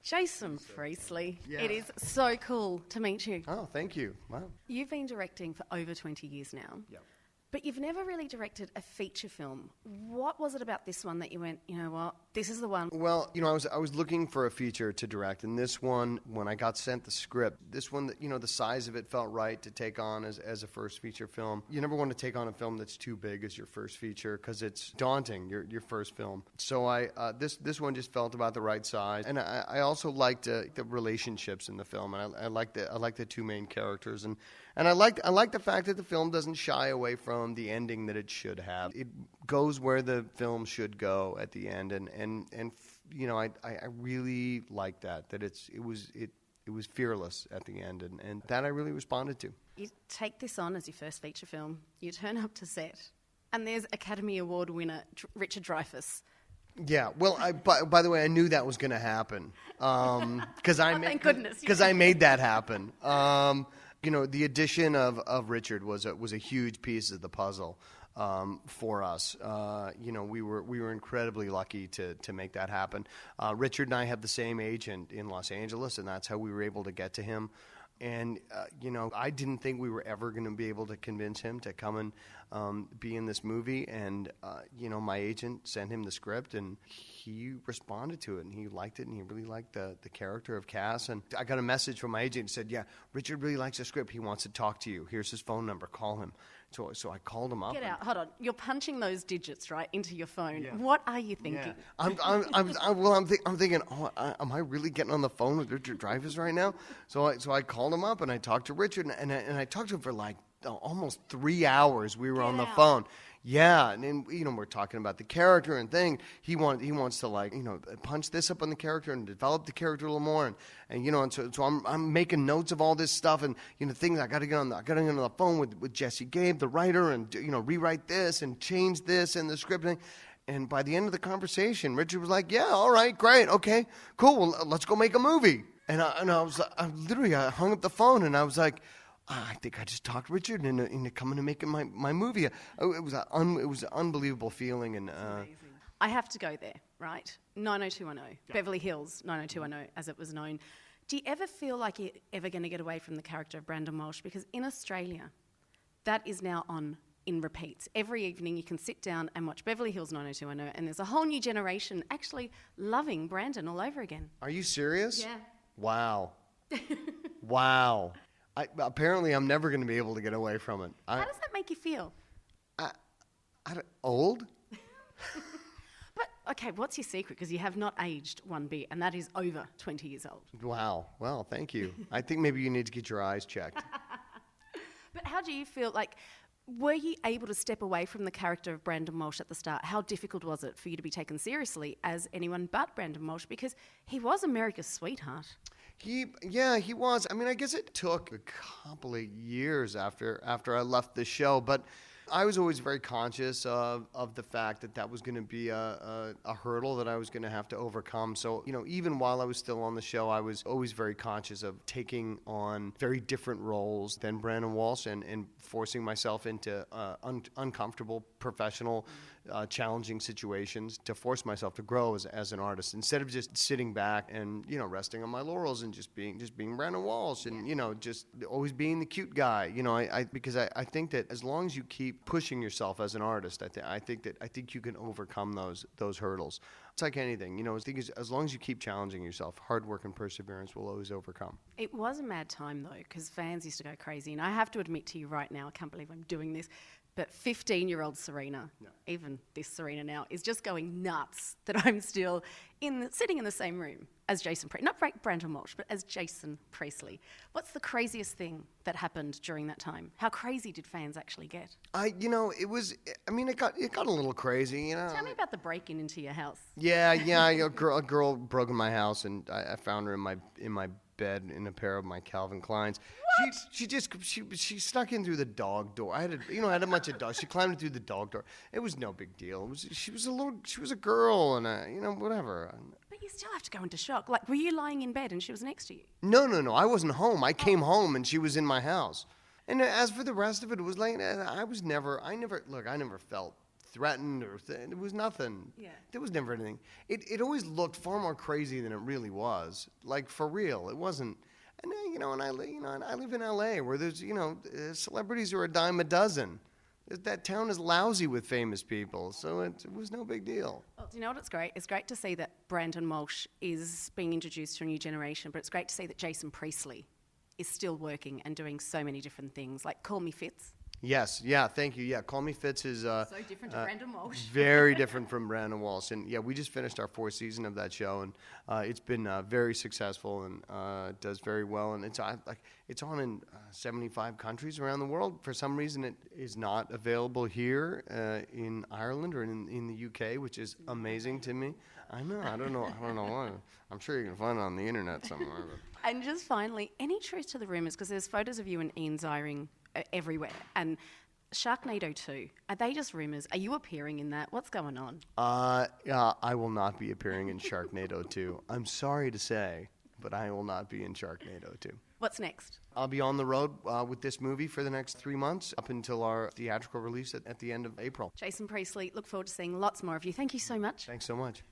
Jason Priestley, Yeah. it is so cool to meet you. Oh, thank you. Wow. You've been directing for over 20 years now, Yep. but you've never really directed a feature film. What was it about this one that you went, you know what, this is the one? Well, I was looking for a feature to direct, and this one, when I got sent the script, this one, the size of it felt right to take on as a first feature film. You never want to take on a film that's too big as your first feature because it's daunting, your first film. So this one just felt about the right size, and I also liked the relationships in the film, and I like the two main characters, and I like the fact that the film doesn't shy away from the ending that it should have. It goes where the film should go at the end, and I really like that it was fearless at the end, and that I really responded to. You take this on as your first feature film, you turn up to set, and there's Academy Award winner Richard Dreyfuss. Yeah, well, by the way, I knew that was going to happen because thank goodness. Because I made that happen. The addition of Richard was a huge piece of the puzzle for us. We were incredibly lucky to make that happen. Richard and I have the same agent in Los Angeles, and that's how we were able to get to him. And, I didn't think we were ever going to be able to convince him to come and be in this movie. And, my agent sent him the script, and he responded to it, and he liked it, and he really liked the character of CAS. And I got a message from my agent that said, yeah, Richard really likes the script. He wants to talk to you. Here's his phone number. Call him. So I called him up. Get out. Hold on. You're punching those digits, right, into your phone. Yeah. What are you thinking? Yeah. I'm thinking, am I really getting on the phone with Richard Dreyfuss right now? So I called him up, and I talked to Richard, and I talked to him for like almost 3 hours. We were on the phone. Yeah, and then, we're talking about the character and thing. He wants to punch this up on the character and develop the character a little more, and so I'm making notes of all this stuff, and things I got to get on the phone with Jesse Gabe, the writer, and rewrite this and change this and the script thing. And by the end of the conversation, Richard was like, "Yeah, all right, great, okay, cool. Well, let's go make a movie." And I hung up the phone, and I was like, I think I just talked Richard into coming and making my movie. It was an unbelievable feeling, and amazing. I have to go there, right? 90210, yeah. Beverly Hills 90210, as it was known. Do you ever feel like you're ever going to get away from the character of Brandon Walsh? Because in Australia, that is now on in repeats. Every evening you can sit down and watch Beverly Hills 90210, and there's a whole new generation actually loving Brandon all over again. Are you serious? Yeah. Wow. Wow. Apparently, I'm never going to be able to get away from it. How does that make you feel? Old? But, okay, what's your secret? Because you have not aged one bit, and that is over 20 years old. Wow. Well, thank you. I think maybe you need to get your eyes checked. But how do you feel? Like, were you able to step away from the character of Brandon Walsh at the start? How difficult was it for you to be taken seriously as anyone but Brandon Walsh? Because he was America's sweetheart. He was. I mean, I guess it took a couple of years after I left the show, but I was always very conscious of the fact that was going to be a hurdle that I was going to have to overcome. So, even while I was still on the show, I was always very conscious of taking on very different roles than Brandon Walsh and forcing myself into uncomfortable, professional, challenging situations to force myself to grow as an artist instead of just sitting back and resting on my laurels and just being Brandon Walsh and just always being the cute guy. Because I think that as long as you keep pushing yourself as an artist, I think you can overcome those hurdles. It's like anything, I think as long as you keep challenging yourself, hard work and perseverance will always overcome. It was a mad time though, because fans used to go crazy, and I have to admit to you right now, I can't believe I'm doing this. But 15-year-old Sarina, even this Sarina now, is just going nuts that I'm still sitting in the same room as Jason Priestley. Not Brandon Walsh, but as Jason Priestley. What's the craziest thing that happened during that time? How crazy did fans actually get? It got a little crazy, Tell me about the break-in into your house. Yeah, a girl broke in my house, and I found her in my bed in a pair of my Calvin Kleins. What? She snuck in through the dog door. I had a bunch of dogs. She climbed in through the dog door. It was no big deal. She was a girl, and whatever. But you still have to go into shock. Like, were you lying in bed and she was next to you? No. I wasn't home. I came home and she was in my house. And as for the rest of it, it was like I never felt threatened or it was nothing. Yeah. There was never anything. It always looked far more crazy than it really was. Like, for real, it wasn't. And and I live in L.A. where there's celebrities are a dime a dozen. That town is lousy with famous people, so it was no big deal. Well, do you know what? It's great. It's great to see that Brandon Walsh is being introduced to a new generation, but it's great to see that Jason Priestley is still working and doing so many different things. Like Call Me Fitz. Yes, yeah, thank you. Yeah, Call Me Fitz is So different to Brandon Walsh. very different from Brandon Walsh. And yeah, we just finished our 4th season of that show, and it's been very successful and does very well. And it's on in 75 countries around the world. For some reason, it is not available here in Ireland or in the UK, which is amazing to me. I know. I don't know why. I'm sure you can find it on the internet somewhere. But. And just finally, any truth to the rumours? Because there's photos of you and Ian Ziering everywhere. And Sharknado 2, are they just rumours? Are you appearing in that? What's going on? I will not be appearing in Sharknado 2. I'm sorry to say, but I will not be in Sharknado 2. What's next? I'll be on the road with this movie for the next 3 months up until our theatrical release at the end of April. Jason Priestley, look forward to seeing lots more of you. Thank you so much. Thanks so much.